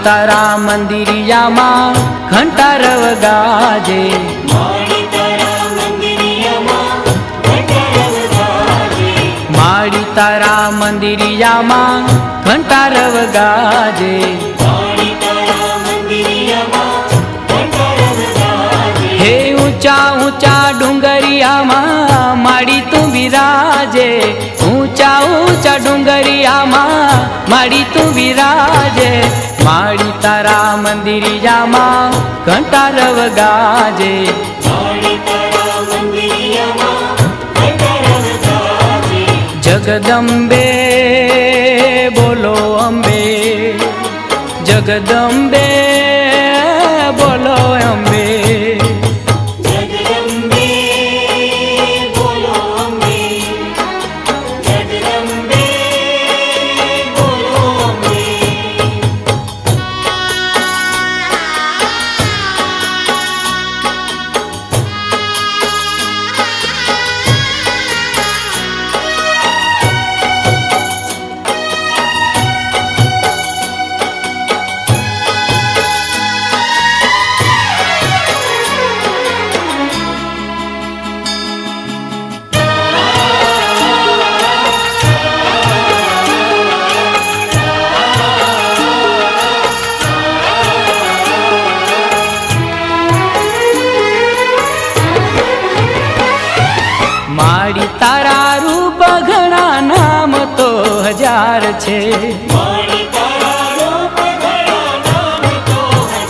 તારા મંદિરિયામાં ઘંટારવ ગાજે, માડી તારા મંદિરિયામાં ઘંટારવ ગાજે, માડી તારા મંદિરિયામાં ઘંટારવ ગાજે, માડી તારા મંદિરિયામાં ઘંટારવ ગાજે. હે ઊંચા ઊંચા ડુંગરિયામાં માડી તું વિરાજે, ઊંચા ઊંચા ડુંગરિયામાં માડી તું વિરાજે, માડી તારા મંદિરિયામાં ઘંટારવ ગાજે, માડી તારા મંદિરિયામાં ઘંટારવ ગાજે. જગદંબે બોલો અંબે, જગદંબે બોલો અંબે, જગદંબે બોલો અંબે, જગદંબે બોલો અંબે. માડી તારા રૂપ ઘણા નામ તો હજાર છે, માડી તારા રૂપ ઘણા નામ તો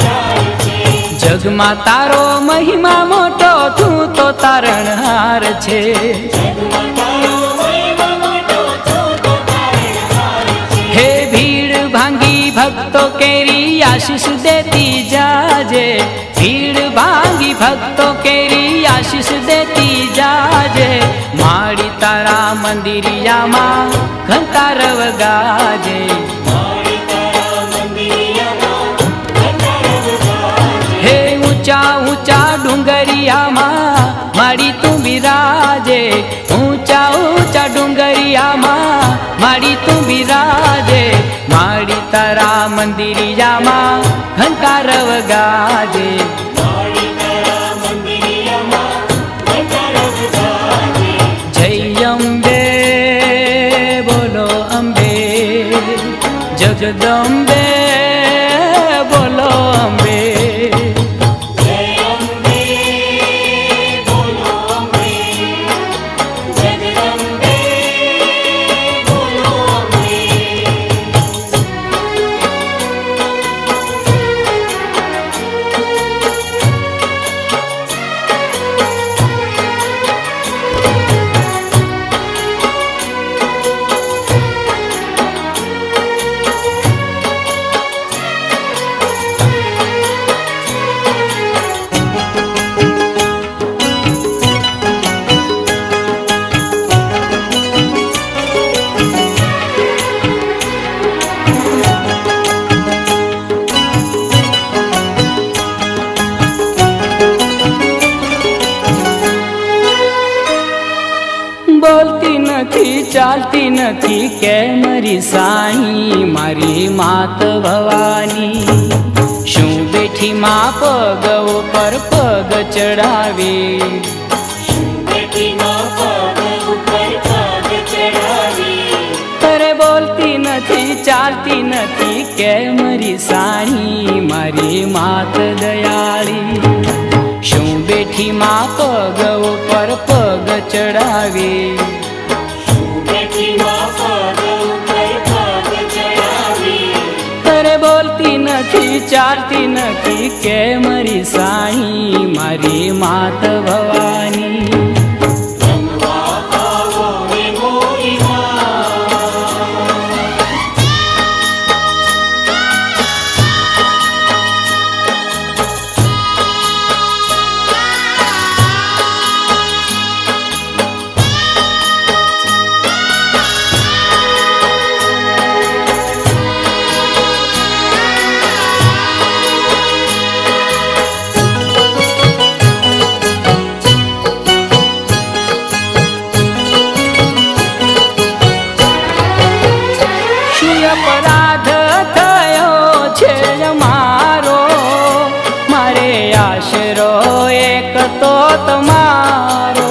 હજાર છે, જગમાં તારો મહિમા મોટો તું તો તારણહાર છે, જગમાં તારો મહિમા મોટો તું તો તારણહાર છે. હે ભીડ ભાંગી ભક્તો કેરી આશીષ દેતી જાજે, ભીડ ભાંગી ભક્તો કેરી આશીષ દેતી જાજે, માડી તારા મંદિરિયામાં ઘંટારવ ગાજે, માડી તારા મંદિરિયામાં ઘંટારવ ગાજે, હે ઊંચા ઊંચા ડુંગરિયામાં માડી તું બિરાજે, ઊંચા ઊંચા ડુંગરિયામાં માડી તું બિરાજે, માડી તારા મંદિરિયામાં ઘંટારવ ગાજે, માડી તારા મંદિરિયામાં ઘંટારવ ગાજે. જય અંબે બોલો અંબે, જગદંબે બોલો અંબે, જય અંબે બોલો અંબે, જગદંબે બોલો અંબે. બોલતી નથી ચાલતી નથી કે મારી સાઈ, મારી માત ભવાની શું બેઠી માં પગ ઉપર પગ ચડાવી, બેટીમાં પગ ઉપર પગ ચડાવી. અરે બોલતી નથી ચાલતી નથી કે મારી સાઈ, મારી માત દયાળી શું બેઠી માં પગ ઉપર પગ ચડાવી, બેટીમાં પગ ઉપર પગ ચડાવી. અરે બોલતી નથી ચાલતી નથી કે મારી સાઈ, મારી માત ભવાની રમવા આવો રે મોરી માં, તમારો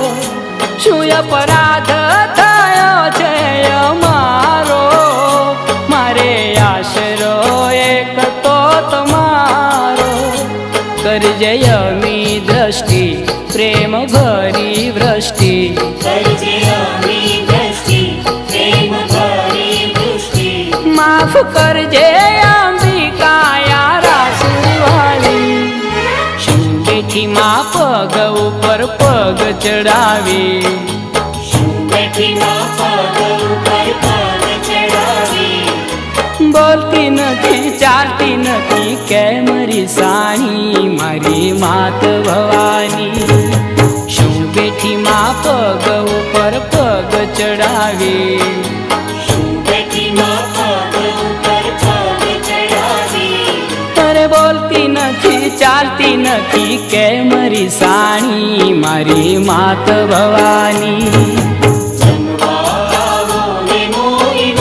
શું અપરાધ થયો છે અમારો મારે આશરો એક તો તમારો કરજે અમી દ્રષ્ટિ પ્રેમ ભરી વૃષ્ટિ કરજે અમી દ્રષ્ટિ પ્રેમ ભરી વૃષ્ટિ માફ કરજે અંબિકાયા રાસુવાલી શું બેઠી માં પગ ઉપર પગ ચડાવી શું બેઠી માં પગ ઉપર પગ ચડાવી બોલતી નથી ચાલતી નથી કેમ રીસાણી મારી માત ભવાની શું બેઠી માં પગ ઉપર પગ ચડાવી શું બેઠી માં પગ ઉપર પગ ચડાવી અરે બોલતી નથી ચાલતી નથી કેમ રીસાણી મારી માત ભવાની જમવા આવો ને મોરી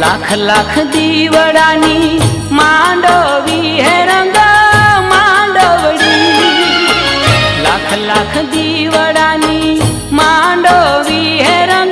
લાખ લાખ દીવડાની માંડવી હે રંગ માંડવડી લાખ લાખ દીવડાની માંડવી હે રંગ